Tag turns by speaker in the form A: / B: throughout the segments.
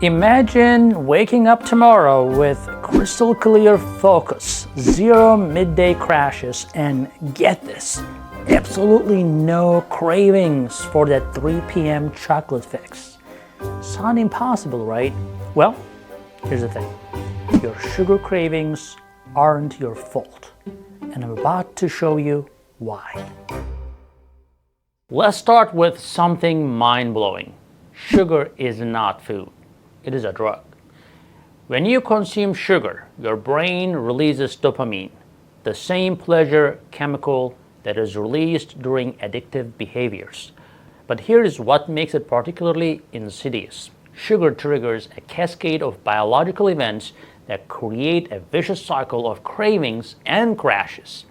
A: Imagine waking up tomorrow with crystal clear focus, zero midday crashes, and get this, absolutely no cravings for that 3 p.m. chocolate fix. Sound impossible, right? Well, here's the thing. Your sugar cravings aren't your fault, and I'm about to show you why. Let's start with something mind-blowing. Sugar is not food. It is a drug. When you consume sugar, your brain releases dopamine, the same pleasure chemical that is released during addictive behaviors. But here is what makes it particularly insidious. Sugar triggers a cascade of biological events that create a vicious cycle of cravings and crashes.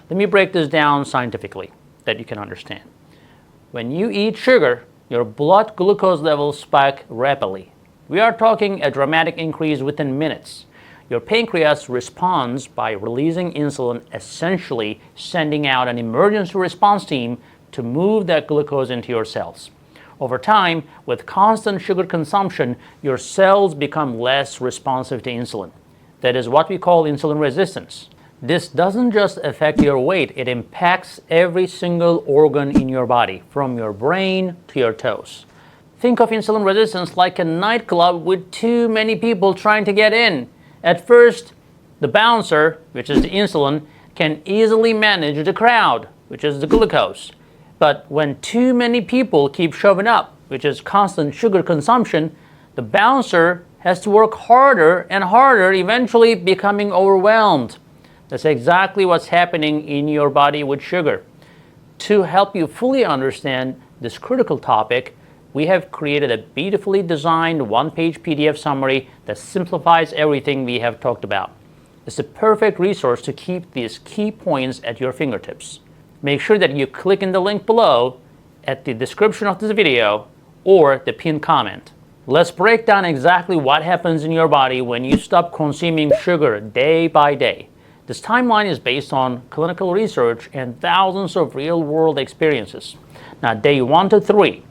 A: Let me break this down scientifically that you can understand. When you eat sugar, your blood glucose levels spike rapidly. We are talking a dramatic increase within minutes. Your pancreas responds by releasing insulin, essentially sending out an emergency response team to move that glucose into your cells. Over time, with constant sugar consumption, your cells become less responsive to insulin. That is what we call insulin resistance. This doesn't just affect your weight, it impacts every single organ in your body, from your brain to your toes. Think of insulin resistance like a nightclub with too many people trying to get in. At first, the bouncer, which is the insulin, can easily manage the crowd, which is the glucose. But when too many people keep showing up, which is constant sugar consumption, the bouncer has to work harder and harder, eventually becoming overwhelmed. That's exactly what's happening in your body with sugar. To help you fully understand this critical topic, we have created a beautifully designed one-page PDF summary that simplifies everything we have talked about. It's a perfect resource to keep these key points at your fingertips. Make sure that you click in the link below at the description of this video or the pinned comment. Let's break down exactly what happens in your body when you stop consuming sugar day by day. This timeline is based on clinical research and thousands of real-world experiences. Now, day 1 to 3,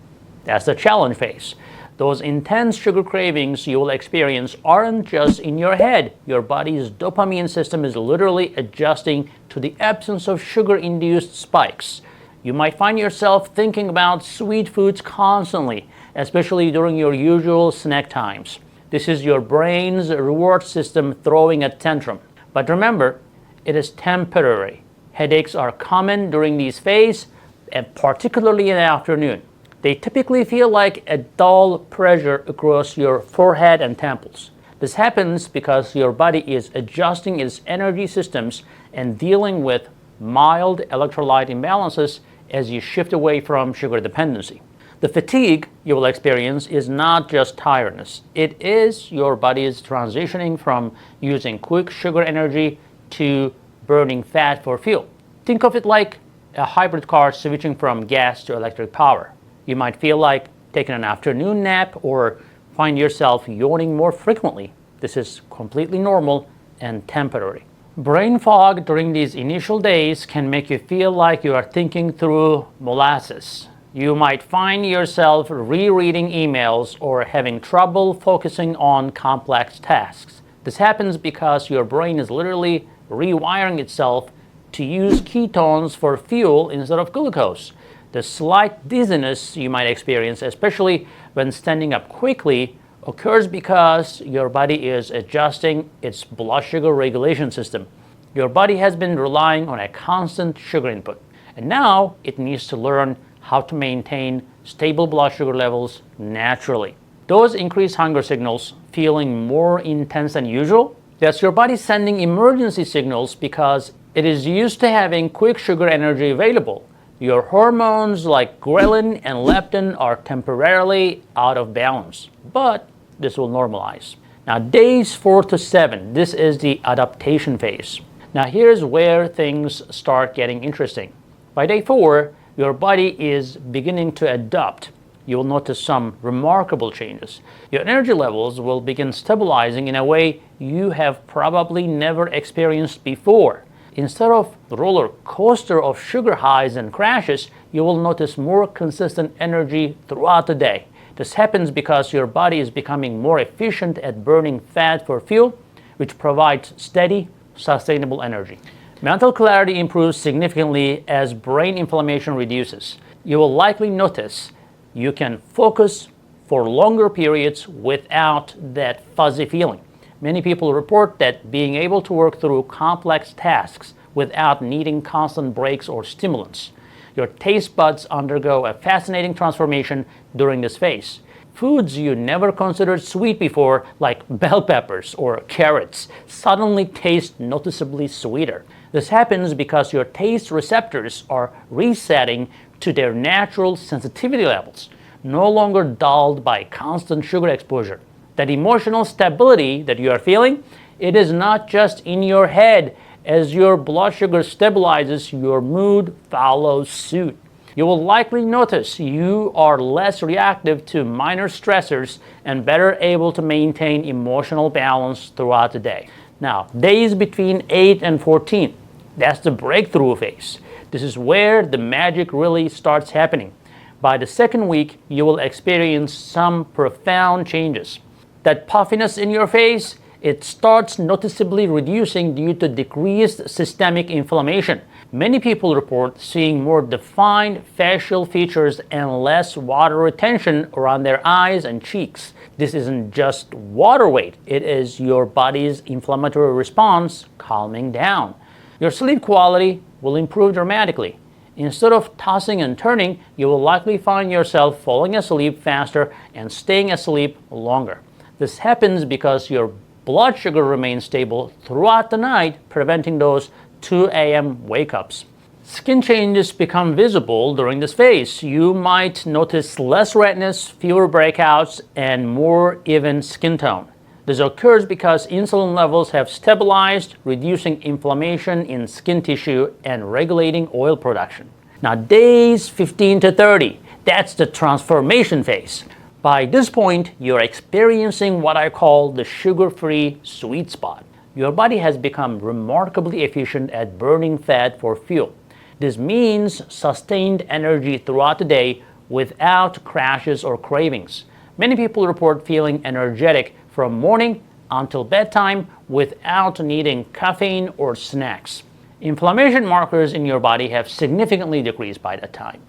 A: that's the challenge phase. Those intense sugar cravings you will experience aren't just in your head. Your body's dopamine system is literally adjusting to the absence of sugar-induced spikes. You might find yourself thinking about sweet foods constantly, especially during your usual snack times. This is your brain's reward system throwing a tantrum. But remember, it is temporary. Headaches are common during these phases, and particularly in the afternoon. They typically feel like a dull pressure across your forehead and temples. This happens because your body is adjusting its energy systems and dealing with mild electrolyte imbalances as you shift away from sugar dependency. The fatigue you will experience is not just tiredness. It is your body's transitioning from using quick sugar energy to burning fat for fuel. Think of it like a hybrid car switching from gas to electric power. You might feel like taking an afternoon nap or find yourself yawning more frequently. This is completely normal and temporary. Brain fog during these initial days can make you feel like you are thinking through molasses. You might find yourself rereading emails or having trouble focusing on complex tasks. This happens because your brain is literally rewiring itself to use ketones for fuel instead of glucose. The slight dizziness you might experience, especially when standing up quickly, occurs because your body is adjusting its blood sugar regulation system. Your body has been relying on a constant sugar input, and now it needs to learn how to maintain stable blood sugar levels naturally. Those increased hunger signals feeling more intense than usual, that's your body sending emergency signals because it is used to having quick sugar energy available. Your hormones like ghrelin and leptin are temporarily out of balance, but this will normalize. Now, days 4 to 7, this is the adaptation phase. Now, here's where things start getting interesting. By day 4, your body is beginning to adapt. You'll notice some remarkable changes. Your energy levels will begin stabilizing in a way you have probably never experienced before. Instead of the roller coaster of sugar highs and crashes, you will notice more consistent energy throughout the day. This happens because your body is becoming more efficient at burning fat for fuel, which provides steady, sustainable energy. Mental clarity improves significantly as brain inflammation reduces. You will likely notice you can focus for longer periods without that fuzzy feeling. Many people report that being able to work through complex tasks without needing constant breaks or stimulants. Your taste buds undergo a fascinating transformation during this phase. Foods you never considered sweet before, like bell peppers or carrots, suddenly taste noticeably sweeter. This happens because your taste receptors are resetting to their natural sensitivity levels, no longer dulled by constant sugar exposure. That emotional stability that you are feeling, it is not just in your head. As your blood sugar stabilizes, your mood follows suit. You will likely notice you are less reactive to minor stressors and better able to maintain emotional balance throughout the day. Now, days between 8 and 14, that's the breakthrough phase. This is where the magic really starts happening. By the second week, you will experience some profound changes. That puffiness in your face, it starts noticeably reducing due to decreased systemic inflammation. Many people report seeing more defined facial features and less water retention around their eyes and cheeks. This isn't just water weight, it is your body's inflammatory response calming down. Your sleep quality will improve dramatically. Instead of tossing and turning, you will likely find yourself falling asleep faster and staying asleep longer. This happens because your blood sugar remains stable throughout the night, preventing those 2 a.m. wake-ups. Skin changes become visible during this phase. You might notice less redness, fewer breakouts, and more even skin tone. This occurs because insulin levels have stabilized, reducing inflammation in skin tissue and regulating oil production. Now, days 15 to 30, that's the transformation phase. By this point, you're experiencing what I call the sugar-free sweet spot. Your body has become remarkably efficient at burning fat for fuel. This means sustained energy throughout the day without crashes or cravings. Many people report feeling energetic from morning until bedtime without needing caffeine or snacks. Inflammation markers in your body have significantly decreased by that time.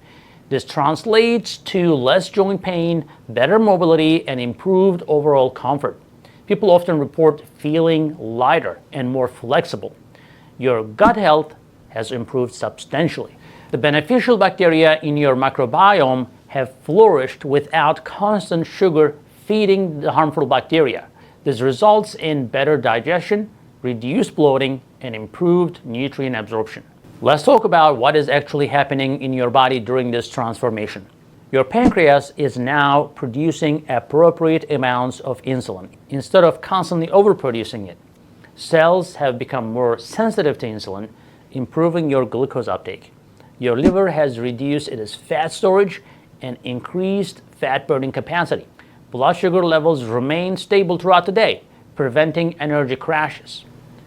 A: This translates to less joint pain, better mobility, and improved overall comfort. People often report feeling lighter and more flexible. Your gut health has improved substantially. The beneficial bacteria in your microbiome have flourished without constant sugar feeding the harmful bacteria. This results in better digestion, reduced bloating, and improved nutrient absorption. Let's talk about what is actually happening in your body during this transformation. Your pancreas is now producing appropriate amounts of insulin instead of constantly overproducing it. Cells have become more sensitive to insulin, improving your glucose uptake. Your liver has reduced its fat storage and increased fat burning capacity. Blood sugar levels remain stable throughout the day, preventing energy crashes.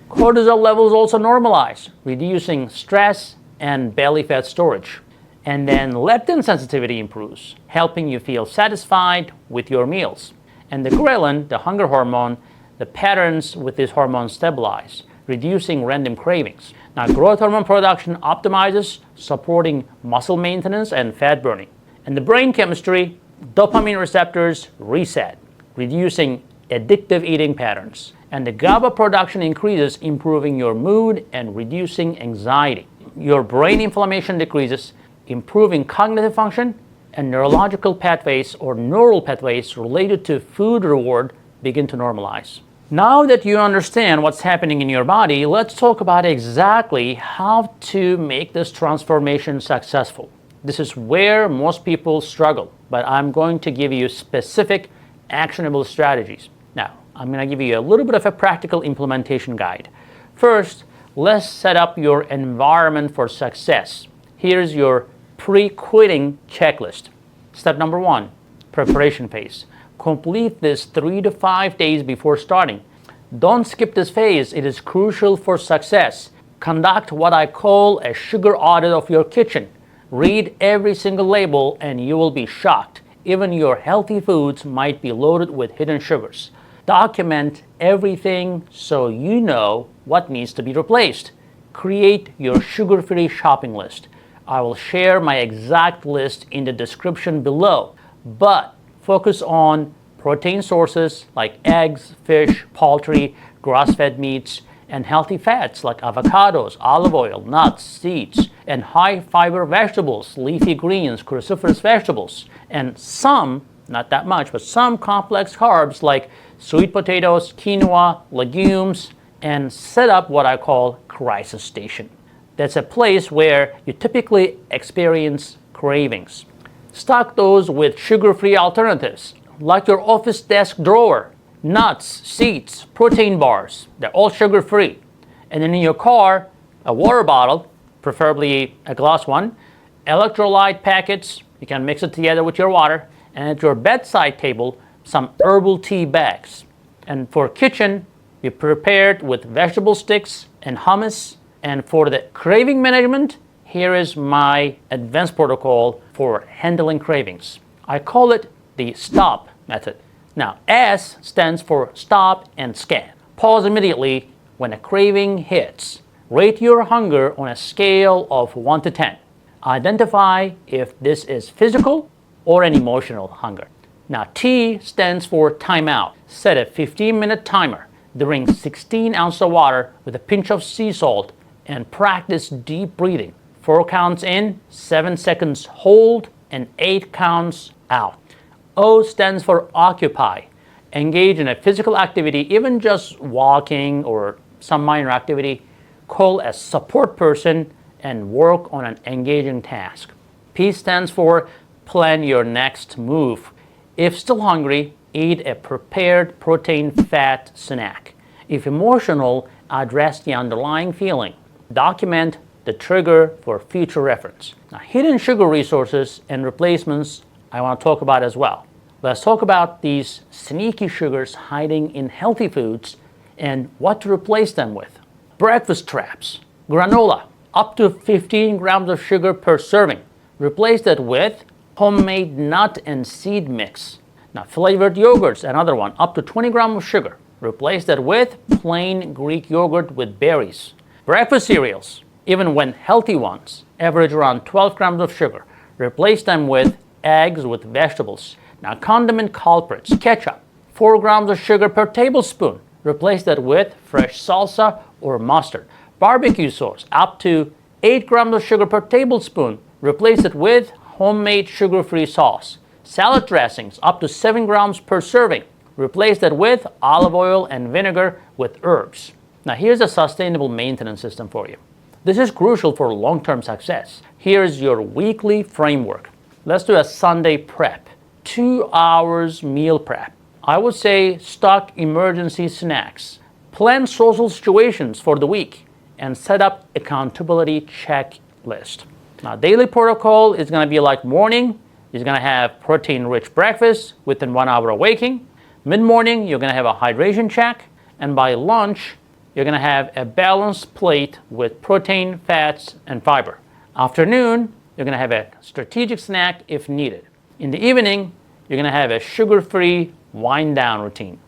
A: Cortisol levels also normalize, reducing stress and belly fat storage. And then leptin sensitivity improves, helping you feel satisfied with your meals. And the ghrelin, the hunger hormone, the patterns with this hormone stabilize, reducing random cravings. Now, growth hormone production optimizes, supporting muscle maintenance and fat burning. And the brain chemistry, dopamine receptors reset, reducing addictive eating patterns. And the GABA production increases, improving your mood and reducing anxiety. Your brain inflammation decreases, improving cognitive function, and neurological pathways or neural pathways related to food reward begin to normalize. Now that you understand what's happening in your body, let's talk about exactly how to make this transformation successful. This is where most people struggle, but I'm going to give you specific, actionable strategies. Now, I'm going to give you a little bit of a practical implementation guide. First, let's set up your environment for success. Here's your pre-quitting checklist. Step number 1, preparation phase. Complete this 3 to 5 days before starting. Don't skip this phase. It is crucial for success. Conduct what I call a sugar audit of your kitchen. Read every single label and you will be shocked. Even your healthy foods might be loaded with hidden sugars. Document everything so you know what needs to be replaced. Create your sugar-free shopping list. I will share my exact list in the description below, but focus on protein sources like eggs, fish, poultry, grass-fed meats, and healthy fats like avocados, olive oil, nuts, seeds, and high-fiber vegetables, leafy greens, cruciferous vegetables, and some, not that much, but some complex carbs like sweet potatoes, quinoa, legumes, and set up what I call crisis station. That's a place where you typically experience cravings. Stock those with sugar-free alternatives, like your office desk drawer, nuts, seeds, protein bars. They're all sugar-free. And then in your car, a water bottle, preferably a glass one, electrolyte packets, you can mix it together with your water, and at your bedside table, some herbal tea bags. And for kitchen, be prepared with vegetable sticks and hummus. And for the craving management, here is my advanced protocol for handling cravings. I call it the STOP method. Now, S stands for stop and scan. Pause immediately when a craving hits. Rate your hunger on a scale of 1 to 10. Identify if this is physical or an emotional hunger. Now, T stands for timeout. Set a 15-minute timer. Drink 16 ounces of water with a pinch of sea salt and practice deep breathing. 4 counts in, 7 seconds hold, and 8 counts out. O stands for occupy. Engage in a physical activity, even just walking or some minor activity. Call a support person and work on an engaging task. P stands for plan your next move. If still hungry, eat a prepared protein fat snack. If emotional, address the underlying feeling. Document the trigger for future reference. Now, hidden sugar resources and replacements I want to talk about as well. Let's talk about these sneaky sugars hiding in healthy foods and what to replace them with. Breakfast traps. Granola, up to 15 grams of sugar per serving. Replace that with homemade nut and seed mix. Now, flavored yogurts, another one, up to 20 grams of sugar. Replace that with plain Greek yogurt with berries. Breakfast cereals, even when healthy ones, average around 12 grams of sugar. Replace them with eggs with vegetables. Now, condiment culprits, ketchup, 4 grams of sugar per tablespoon. Replace that with fresh salsa or mustard. Barbecue sauce, up to 8 grams of sugar per tablespoon. Replace it with homemade sugar-free sauce. Salad dressings, up to 7 grams per serving. Replace that with olive oil and vinegar with herbs. Now, here's a sustainable maintenance system for you. This is crucial for long-term success. Here's your weekly framework. Let's do a Sunday prep. 2 hours meal prep. I would say stock emergency snacks. Plan social situations for the week and set up accountability checklist. Now, daily protocol is going to be like morning, you're going to have protein-rich breakfast within 1 hour of waking. Mid-morning, you're going to have a hydration check. And by lunch, you're going to have a balanced plate with protein, fats, and fiber. Afternoon, you're going to have a strategic snack if needed. In the evening, you're going to have a sugar-free wind-down routine.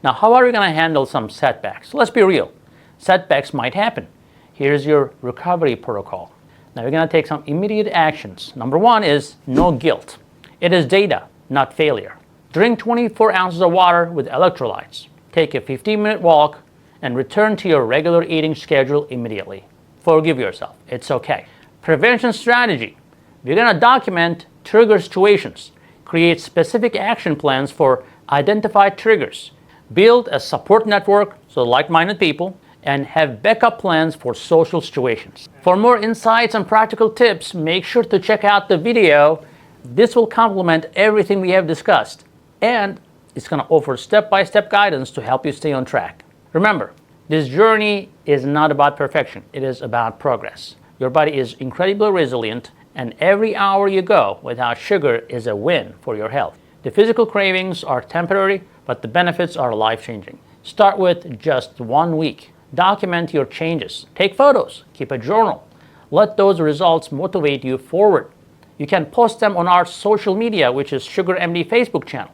A: Now, how are you going to handle some setbacks? Let's be real. Setbacks might happen. Here's your recovery protocol. Now, you're going to take some immediate actions. Number 1 is no guilt. It is data, not failure. Drink 24 ounces of water with electrolytes. Take a 15-minute walk and return to your regular eating schedule immediately. Forgive yourself. It's okay. Prevention strategy. You're going to document trigger situations. Create specific action plans for identified triggers. Build a support network, so like-minded people, and have backup plans for social situations. For more insights and practical tips, make sure to check out the video. This will complement everything we have discussed, and it's going to offer step-by-step guidance to help you stay on track. Remember, this journey is not about perfection. It is about progress. Your body is incredibly resilient, and every hour you go without sugar is a win for your health. The physical cravings are temporary, but the benefits are life-changing. Start with just 1 week. Document your changes. Take photos. Keep a journal. Let those results motivate you forward. You can post them on our social media, which is SugarMD Facebook channel.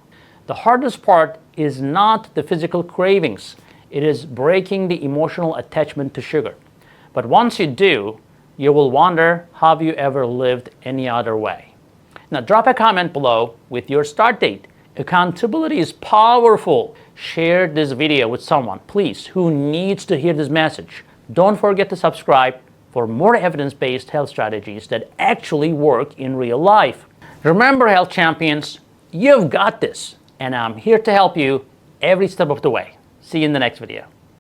A: The hardest part is not the physical cravings. It is breaking the emotional attachment to sugar. But once you do, you will wonder, have you ever lived any other way? Now drop a comment below with your start date. Accountability is powerful. Share this video with someone, please, who needs to hear this message. Don't forget to subscribe for more evidence-based health strategies that actually work in real life. Remember, health champions, you've got this, and I'm here to help you every step of the way. See you in the next video.